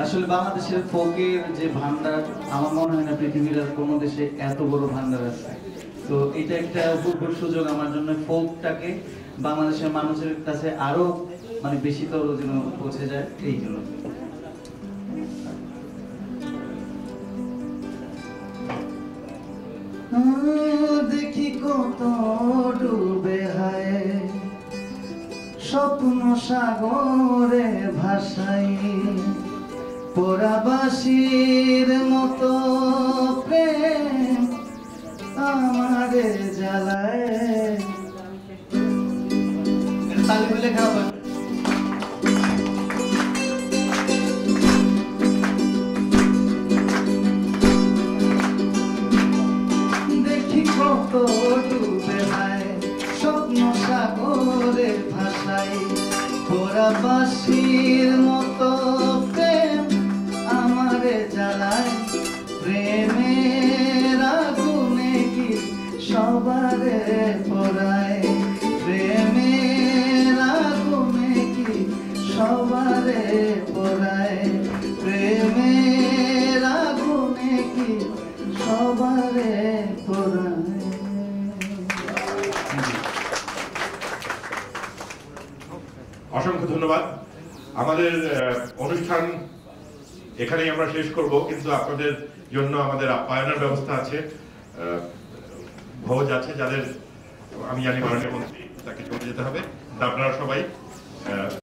আসলে বাংলাদেশের ফোকের যে ভান্ডার আমার মনে হয় না পৃথিবীর আর কোনো দেশে এত বড় ভান্ডার আছে। তো এটা একটা অপূর্ব সুযোগ আমার জন্য, ফোকটাকে বাংলাদেশের মানুষের কাছে আরো বেশিতর যেন পৌঁছে যায় এই জন্য। দেখি কত ডুবে হায় স্বপ্ন সাগরে ভাসাই, পোড়াবাসীর মতো প্রেম আমারে জ্বালায়। তালি বলে খাওয়া কত ডুবে হায় স্বপ্ন সাগরে ভাসাই, পোড়াবাসীর মতো প্রেম আমারে জ্বালায়। প্রেমের আগুনে কি সবারে পোড়ায়, প্রেমের আগুনে কি সবারে পোড়ায়, প্রেমের আগুনে কি সবারে পোড়ায়। অসংখ্য ধন্যবাদ। আমাদের অনুষ্ঠান এখানেই আমরা শেষ করব, কিন্তু আপনাদের জন্য আমাদের আপ্যায়নের ব্যবস্থা আছে, ভোজ আছে, যাদের আমি জানি মাননীয় মন্ত্রী তাকে চলে যেতে হবে। আপনারা সবাই